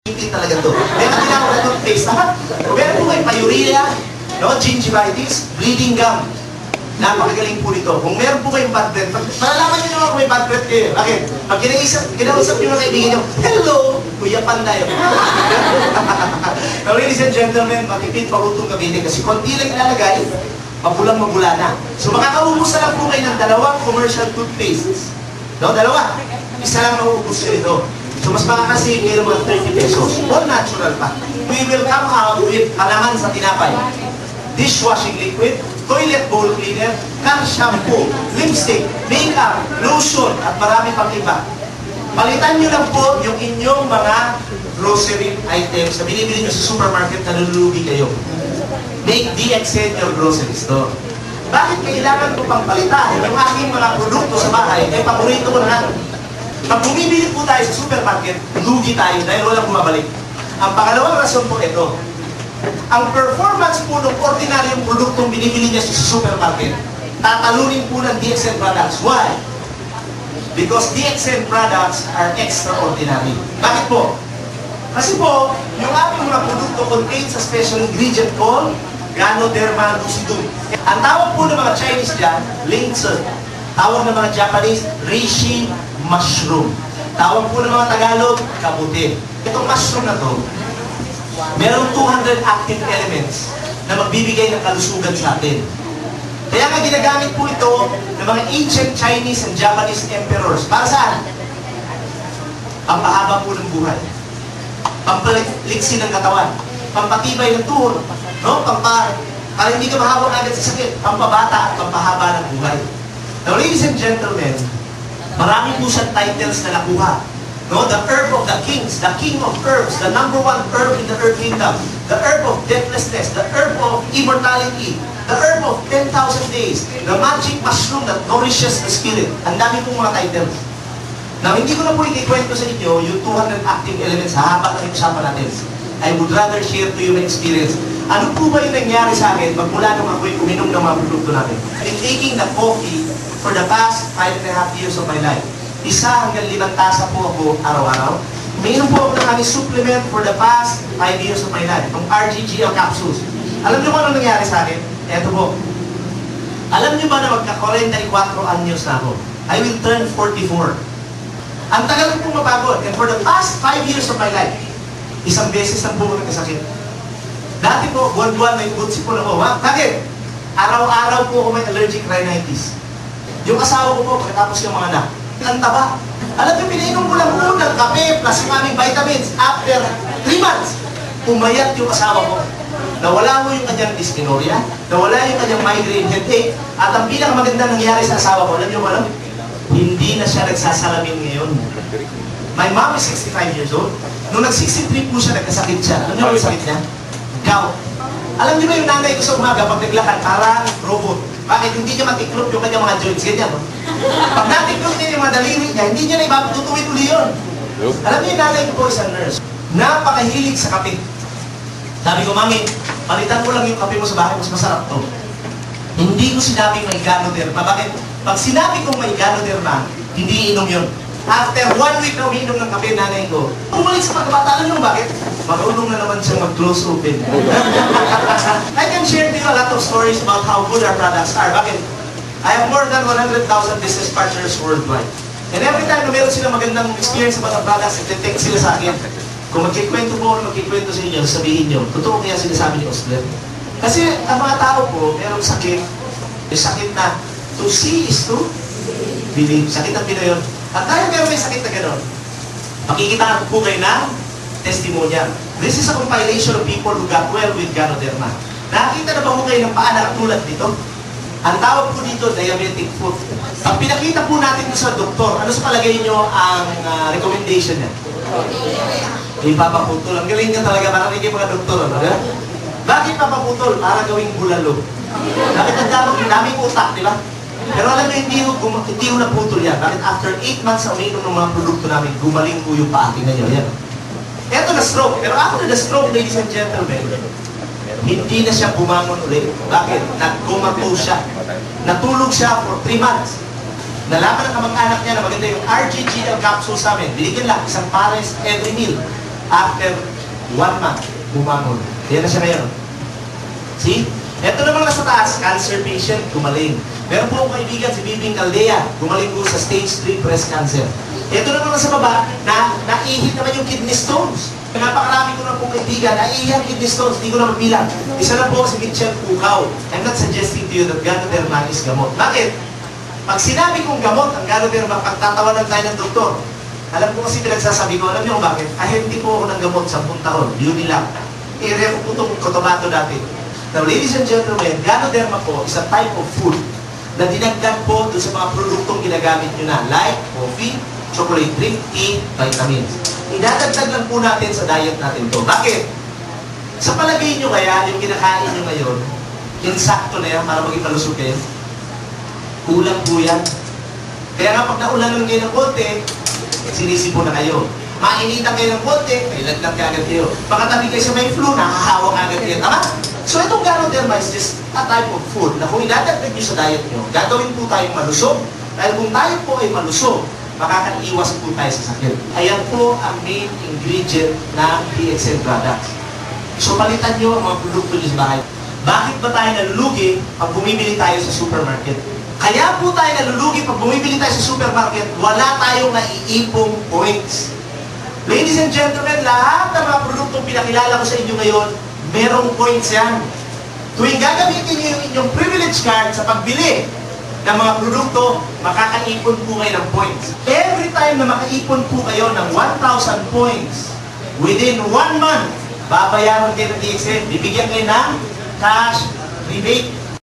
Hindi talaga to. Meron din ako na toothpaste, ha? Kung meron po kayo pyorrhea, no, gingivitis, bleeding gum, napakagaling po nito. Kung meron po kayong bad breath, malalaman nyo naman kung may bad breath kayo. Bakit? Pag kinausap nyo mga kaibigan nyo, hello, Kuya Panday. Now, ladies and gentlemen, matipid pa utong gamitin kasi konti lang ilalagay, mapulang mabula na. So, makakaubos na lang po kayo ng 2 commercial toothpastes. No, 2. Isa lang mauubos nyo ito. So, mas makakasave kayo ng mga 30 pesos. All natural pa. We will come out with palaman sa tinapay, dishwashing liquid, toilet bowl cleaner, car shampoo, lipstick, makeup, lotion, at marami pang iba. Palitan nyo lang po yung inyong mga grocery items na binibili nyo sa supermarket na nalulugi kayo. Make DXN your grocery store. Bakit kailangan ko pang palitan? Yung aking mga produkto sa bahay, eh paborito ko na. Pag bumibili po tayo sa supermarket, lugi tayo dahil walang bumabalik. Ang pangalawang rason po ito, ang performance po ng ordinaryong produktong binibili niya sa supermarket, tatalunin po ng DXN products. Why? Because DXN products are extraordinary. Bakit po? Kasi po, yung ating mga produkto contains a special ingredient called Ganoderma lucidum. Ang tawag po ng mga Chinese dyan, linser. Tawag ng mga Japanese, reishi mushroom. Tawag po ng mga Tagalog, kabuti. Itong mushroom na to, merong 200 active elements na magbibigay ng kalusugan sa atin. Kaya nga ginagamit po ito ng mga ancient Chinese and Japanese emperors. Para saan? Pampahaba po ng buhay. Pampaliksin ng katawan. Pampatibay ng tuhod. No? Para hindi ka mahawak agad sa sakit. Pampabata at pampahaba ng buhay. Now, ladies and gentlemen, marami po siyang titles na nakuha. No, the herb of the kings, the king of herbs, the #1 herb in the earth kingdom, the herb of deathlessness, the herb of immortality, the herb of 10,000 days, the magic mushroom that nourishes the spirit. Ang dami pong mga titles. Now, hindi ko na po ikikwento sa inyo yung 200 active elements, hahaba na yung usapan natin. I would rather share to you my experience. Ano po ba yung nangyari sa akin magmula nung ako'y uminom ng mga produkto natin? I've been taking the coffee for the past 5.5 years of my life. 1 hanggang 5 tasa po ako araw-araw. Umiinom po ako ng aming supplement for the past 5 years of my life, ng RGGL capsules. Alam niyo ba anong nangyari sa akin? Eto po. Alam niyo ba na magka-44 anyos na ako? I will turn 44. Ang tagal ko pong mapagod. And for the past 5 years of my life, 1 beses lang po ako nagkasakit. Dati po, buwan-buwan may butsi po na ako. Bakit? Araw-araw po ako may allergic rhinitis. Yung asawa ko po, pagkatapos yung mga anak, ang taba. Alam niyo, pinainom ko lang po ng kape plus yung aming vitamins. After 3 months, umayat yung asawa ko. Nawala mo yung kanyang dyskinorrhea, nawala yung kanyang migraine headache, at ang pinakamaganda nangyari sa asawa ko, alam niyo ba, hindi na siya nagsasalamin ngayon. My mom is 65 years old. Nung nag-63 po siya, nagkasakit siya. Alam niyo ba yung sakit niya? Gout. Alam niyo ba yung nanay ko sa umaga, pag naglakad, parang robot. Bakit? Hindi niya matiklop yung kanyang mga joints, ganyan. No? Pag natiklop niya yung mga daliri niya, hindi niya na ipapatutuwid uli yun. Alam niyo yung nanay ko po isang nurse. Napakahilig sa kape. Sabi ko, Mami, palitan mo lang yung kape mo sa bahay, mas masarap to. Hindi ko sinabing may Ganoderma. Bakit? Pag sinabi kong may Ganoderma, hindi inom yun. After 1 week na umiinom ng kape, nanay ko, bumalik sa pagkabata. Alam niyo bakit? Marunong na naman siyang mag-close open. I can share to you a lot of stories about how good our products are. Bakit? I have more than 100,000 business partners worldwide. And every time na meron silang magandang experience about the products, iti-text sila sa akin. Kung magkikwento po o magkikwento sa inyo, sabihin nyo, totoo kaya sinasabi ni Osler? Kasi ang mga tao po, merong sakit. Yung sakit na, to see is to believe. Sakit ang Pinoy yun. At dahil meron may sakit na gano'n, makikita po kayo ng testimonial. This is a compilation of people who got well with Ganoderma. Nakakita na ba po kayo ng paa na tulad dito? Ang tawag po dito, diabetic foot. Pag pinakita po natin sa doktor, ano sa palagay nyo ang recommendation niya? Ipapaputol. Ang galing niya talaga, parang hindi mga doktor. Ano? Bakit papaputol? Para gawing bulalo. Bakit ang daming utak, di ba? Pero alam mo, hindi ko naputol yan. Bakit after 8 months sa uminom ng mga produkto namin, gumaling po yung paating na niya. Eto na stroke. Pero after the stroke, ladies and gentlemen, hindi na siya bumangon ulit. Bakit? Nag-comatose siya. Natulog siya for 3 months. Nalaman ng kamag-anak niya na maganda yung RGGL capsules namin. Binigyan lang 1 pares every meal. After 1 month, bumangon. Yan na siya ngayon. See? Ito namang nasa taas, cancer patient, gumaling. Meron po akong kaibigan, si Bibing Caldea, gumaling po sa stage 3 breast cancer. Ito namang nasa baba, naihit naman yung kidney stones. Napakarami ko na pong kaibigan, naihit ang kidney stones, hindi ko na mabilang. Isa na po si Mitchell Pukaw. I'm not suggesting to you that Ganoderma is gamot. Bakit? Pag sinabi kong gamot, ang Ganoderma, pagtatawanan tayo ng doktor, alam ko kasi pinagsasabi ko, alam niyo kung bakit? Hindi po ako ng gamot 10 taon, beauty lang. Area ko po itong kotomato dati. Now, ladies and gentlemen, Ganoderma po is a type of food na dinagdag po doon sa mga produktong ginagamit nyo na, like coffee, chocolate drink, tea, vitamins. Idadagdag lang po natin sa diet natin to. Bakit? Sa palagay nyo kaya, yung kinakain nyo ngayon, yung sakto na yan para maging malusog kayo, kulang po yan. Kaya nga pag naulan lang kayo ng konti, sinisipo na kayo. Mainitan kayo ng konti, may laglag ka agad kayo. Pagkatabi kayo sa may flu, nakahawak agad kayo. Tama? So itong Ganoderma is just a type of food na kung idadagdag nyo sa diet nyo, gagawin po tayong malusog. Dahil kung tayo po ay malusog, makakaiwas po tayo sa sakit. Ayan po ang main ingredient ng PXN products. So palitan nyo ang mga produkto nyo sa bahay. Bakit ba tayo nalulugi pag bumibili tayo sa supermarket? Kaya po tayo nalulugi pag bumibili tayo sa supermarket, wala tayong naiipong points. Ladies and gentlemen, lahat ng mga produktong pinakilala ko sa inyo ngayon, merong points yan. Tuwing gagamitin nyo yung inyong privilege card sa pagbili ng mga produkto, makakaipon po kayo ng points. Every time na makaipon po kayo ng 1,000 points, within 1 month, babayaran kayo ng DXN, bibigyan kayo ng cash rebate.